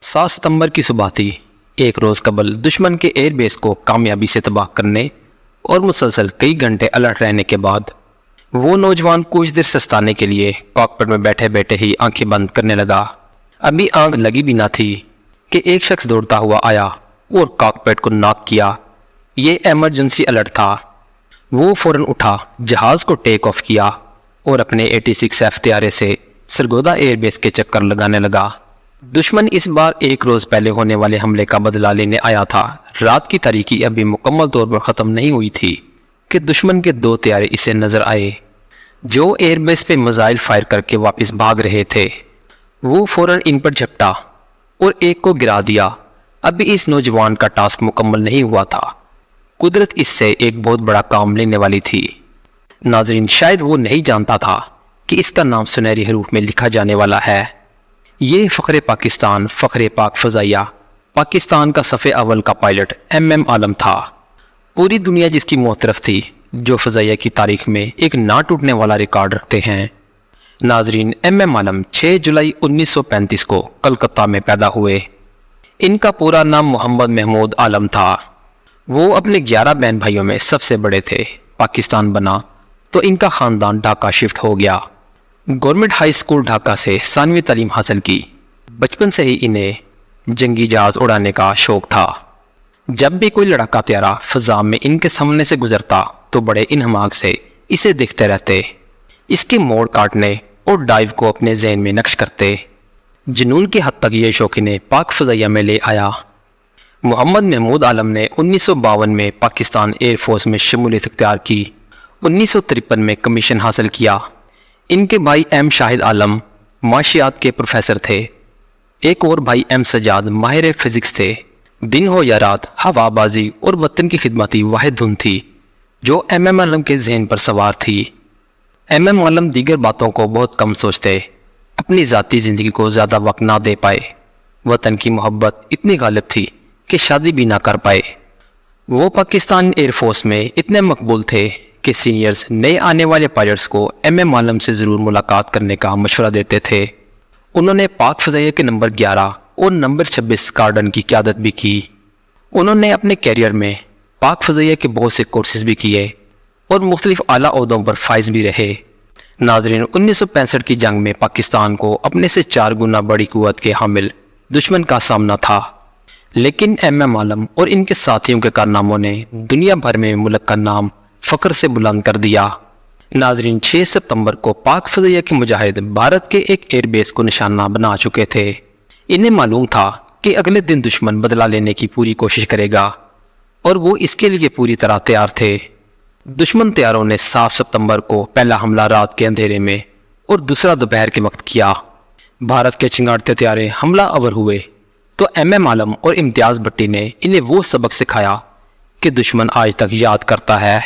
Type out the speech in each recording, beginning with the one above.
7 ستمبر کی صبح تھی۔ ایک روز قبل دشمن کے ایئر بیس کو کامیابی سے تباہ کرنے اور مسلسل کئی گھنٹے الرٹ رہنے کے بعد وہ نوجوان کچھ دیر سستانے کے لیے کاکپٹ میں بیٹھے بیٹھے ہی آنکھیں بند کرنے لگا۔ ابھی آنکھ لگی بھی نہ تھی کہ ایک شخص دوڑتا ہوا آیا اور کاکپٹ کو ناک کیا۔ یہ ایمرجنسی الرٹ تھا۔ وہ فوراً اٹھا، جہاز کو ٹیک آف کیا اور اپنے 86F طیارے سے سرگودا ایئر بیس کے چکر لگانے لگا۔ دشمن اس بار ایک روز پہلے ہونے والے حملے کا بدلہ لینے آیا تھا۔ رات کی تاریکی ابھی مکمل طور پر ختم نہیں ہوئی تھی کہ دشمن کے 2 طیارے اسے نظر آئے جو ایئر بیس پہ میزائل فائر کر کے واپس بھاگ رہے تھے۔ وہ فوراً ان پر جھپٹا اور ایک کو گرا دیا۔ ابھی اس نوجوان کا ٹاسک مکمل نہیں ہوا تھا۔ قدرت اس سے ایک بہت بڑا کام لینے والی تھی۔ ناظرین، شاید وہ نہیں جانتا تھا کہ اس کا نام سنہری حروف میں لکھا جانے والا ہے۔ یہ فخر پاکستان، فخر پاک فضائیہ پاکستان کا صف اول کا پائلٹ MM عالم تھا۔ پوری دنیا جس کی معترف تھی، جو فضائیہ کی تاریخ میں ایک نہ ٹوٹنے والا ریکارڈ رکھتے ہیں۔ ناظرین، MM عالم 6 جولائی 1935 کو کلکتہ میں پیدا ہوئے۔ ان کا پورا نام محمد محمود عالم تھا۔ وہ اپنے 11 بہن بھائیوں میں سب سے بڑے تھے۔ پاکستان بنا تو ان کا خاندان ڈھاکہ شفٹ ہو گیا۔ گورنمنٹ ہائی اسکول ڈھاکہ سے ثانوی تعلیم حاصل کی۔ بچپن سے ہی انہیں جنگی جہاز اڑانے کا شوق تھا۔ جب بھی کوئی لڑاکا طیارہ فضا میں ان کے سامنے سے گزرتا تو بڑے انہماک سے اسے دیکھتے رہتے، اس کے موڑ کاٹنے اور ڈائیو کو اپنے ذہن میں نقش کرتے۔ جنون کی حد تک یہ شوق انہیں پاک فضائیہ میں لے آیا۔ محمد محمود عالم نے 1952 میں پاکستان ایئر فورس میں شمولیت اختیار کی۔ 1953 میں کمیشن حاصل کیا۔ ان کے بھائی M شاہد عالم معاشیات کے پروفیسر تھے۔ ایک اور بھائی M سجاد ماہر فزکس تھے۔ دن ہو یا رات، ہوا بازی اور وطن کی خدمت ہی واحد دھن تھی جو MM عالم کے ذہن پر سوار تھی۔ MM عالم دیگر باتوں کو بہت کم سوچتے، اپنی ذاتی زندگی کو زیادہ وقت نہ دے پائے۔ وطن کی محبت اتنی غالب تھی کہ شادی بھی نہ کر پائے۔ وہ پاکستان ایئر فورس میں اتنے مقبول تھے کہ سینئرز نئے آنے والے پائلٹس کو MM عالم سے ضرور ملاقات کرنے کا مشورہ دیتے تھے۔ انہوں نے پاک فضائیہ کے نمبر 11 اور نمبر 26 کارڈن کی قیادت بھی کی۔ انہوں نے اپنے کیریئر میں پاک فضائیہ کے بہت سے کورسز بھی کیے اور مختلف اعلیٰ عہدوں پر فائز بھی رہے۔ ناظرین، 1965 کی جنگ میں پاکستان کو اپنے سے 4 گنا بڑی قوت کے حامل دشمن کا سامنا تھا، لیکن MM عالم اور ان کے ساتھیوں کے کارناموں نے دنیا بھر میں ملک کا نام فخر سے بلند کر دیا۔ ناظرین، 6 ستمبر کو پاک فضائیہ کے مجاہد بھارت کے ایک ایئر بیس کو نشانہ بنا چکے تھے۔ انہیں معلوم تھا کہ اگلے دن دشمن بدلہ لینے کی پوری کوشش کرے گا اور وہ اس کے لیے پوری طرح تیار تھے۔ دشمن طیاروں نے 7 ستمبر کو پہلا حملہ رات کے اندھیرے میں اور دوسرا دوپہر کے وقت کیا۔ بھارت کے چنگاڑتے طیارے حملہ آور ہوئے تو MM عالم اور امتیاز بٹی نے انہیں وہ سبق سکھایا کہ دشمن آج تک یاد کرتا ہے۔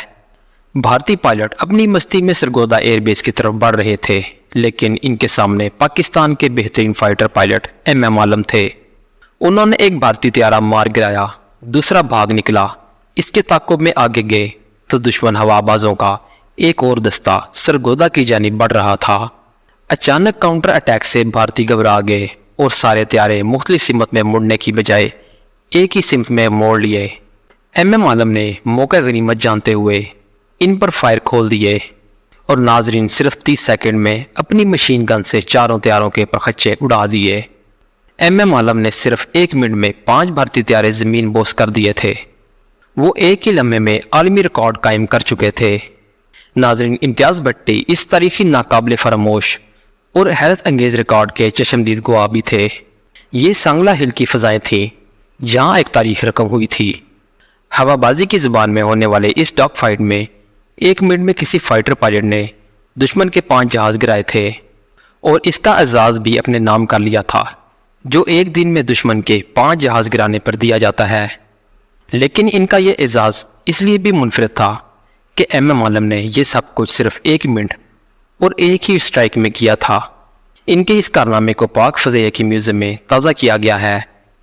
بھارتی پائلٹ اپنی مستی میں سرگودا ایئر بیس کی طرف بڑھ رہے تھے، لیکن ان کے سامنے پاکستان کے بہترین فائٹر پائلٹ MM عالم تھے۔ انہوں نے ایک بھارتی طیارہ مار گرایا، دوسرا بھاگ نکلا۔ اس کے تعاقب میں آگے گئے تو دشمن ہوا بازوں کا ایک اور دستہ سرگودا کی جانب بڑھ رہا تھا۔ اچانک کاؤنٹر اٹیک سے بھارتی گھبرا گئے اور سارے طیارے مختلف سمت میں مڑنے کی بجائے ایک ہی سمت میں موڑ لیے۔ MM عالم نے موقع غنیمت جانتے ہوئے ان پر فائر کھول دیے اور ناظرین، صرف 30 سیکنڈ میں اپنی مشین گن سے چاروں طیاروں کے پرخچے اڑا دیے۔ MM عالم نے صرف 1 منٹ میں 5 بھارتی طیارے زمین بوس کر دیے تھے۔ وہ ایک ہی لمحے میں عالمی ریکارڈ قائم کر چکے تھے۔ ناظرین، امتیاز بٹی اس تاریخی ناقابل فراموش اور حیرت انگیز ریکارڈ کے چشمدید گواہ بھی تھے۔ یہ سانگلا ہل کی فضائیں تھیں جہاں ایک تاریخ رقم ہوئی تھی۔ ہوا بازی کی زبان میں ہونے والے اس ڈاگ فائٹ میں 1 منٹ میں کسی فائٹر پائلٹ نے دشمن کے 5 جہاز گرائے تھے اور اس کا اعزاز بھی اپنے نام کر لیا تھا، جو ایک دن میں دشمن کے 5 جہاز گرانے پر دیا جاتا ہے۔ لیکن ان کا یہ اعزاز اس لیے بھی منفرد تھا کہ MM عالم نے یہ سب کچھ صرف 1 منٹ اور ایک ہی اسٹرائک میں کیا تھا۔ ان کے اس کارنامے کو پاک فضائیہ کی میوزیم میں تازہ کیا گیا ہے،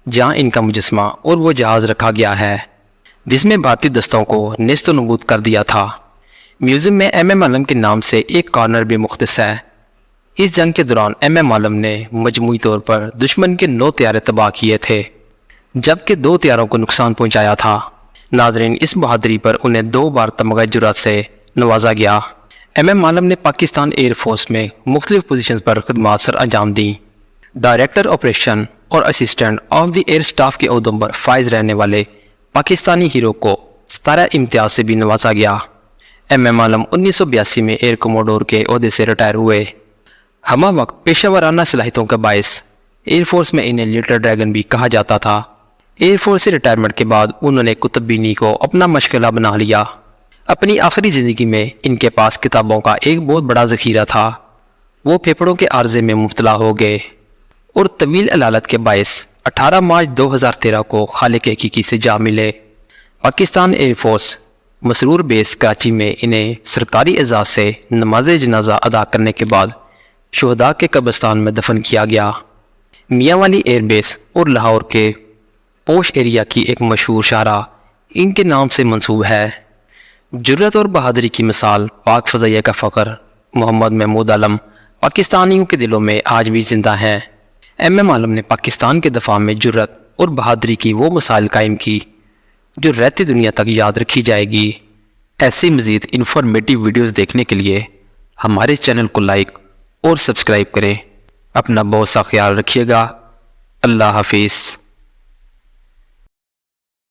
جہاں ان کا مجسمہ اور وہ جہاز رکھا گیا ہے جس میں بھارتی دستوں کو نیست و نبود کر دیا تھا۔ میوزیم میں MM عالم کے نام سے ایک کارنر بھی مختص ہے۔ اس جنگ کے دوران ایم ایم عالم نے مجموعی طور پر دشمن کے 9 طیارے تباہ کیے تھے جبکہ 2 طیاروں کو نقصان پہنچایا تھا۔ ناظرین، اس بہادری پر انہیں 2 بار تمغہ جرأت سے نوازا گیا۔ ایم ایم عالم نے پاکستان ایئر فورس میں مختلف پوزیشنز پر خدمات سر انجام دیں۔ ڈائریکٹر آپریشن اور assistant of the air staff کے عہدوں پر فائز رہنے والے پاکستانی ہیرو کو 17 امتیاز سے بھی نوازا گیا۔ ایم ایم عالم 1982 میں ایئر کوموڈور کے عہدے سے ریٹائر ہوئے۔ ہمہ وقت پیشہ ورانہ صلاحیتوں کا باعث ایئر فورس میں انہیں لٹل ڈریگن بھی کہا جاتا تھا۔ ایئر فورس سے ریٹائرمنٹ کے بعد انہوں نے کتب بینی کو اپنا مشغلہ بنا لیا۔ اپنی آخری زندگی میں ان کے پاس کتابوں کا ایک بہت بڑا ذخیرہ تھا۔ وہ پھیپھڑوں کے عارضے میں مبتلا ہو گئے اور طویل علالت کے باعث 18 مارچ 2013 کو خالق حقیقی سے جا ملے۔ پاکستان ایئر فورس مسرور بیس کراچی میں انہیں سرکاری اعزاز سے نماز جنازہ ادا کرنے کے بعد شہداء کے قبرستان میں دفن کیا گیا۔ میاں والی ایئر بیس اور لاہور کے پوش ایریا کی ایک مشہور شاہراہ ان کے نام سے منسوب ہے۔ جرأت اور بہادری کی مثال پاک فضائیہ کا فخر محمد محمود عالم پاکستانیوں کے دلوں میں آج بھی زندہ ہیں۔ ایم ایم عالم نے پاکستان کے دفاع میں جرأت اور بہادری کی وہ مثال قائم کی جو رہتی دنیا تک یاد رکھی جائے گی۔ ایسی مزید انفارمیٹیو ویڈیوز دیکھنے کے لیے ہمارے چینل کو لائک اور سبسکرائب کریں۔ اپنا بہت سا خیال رکھیے گا۔ اللہ حافظ۔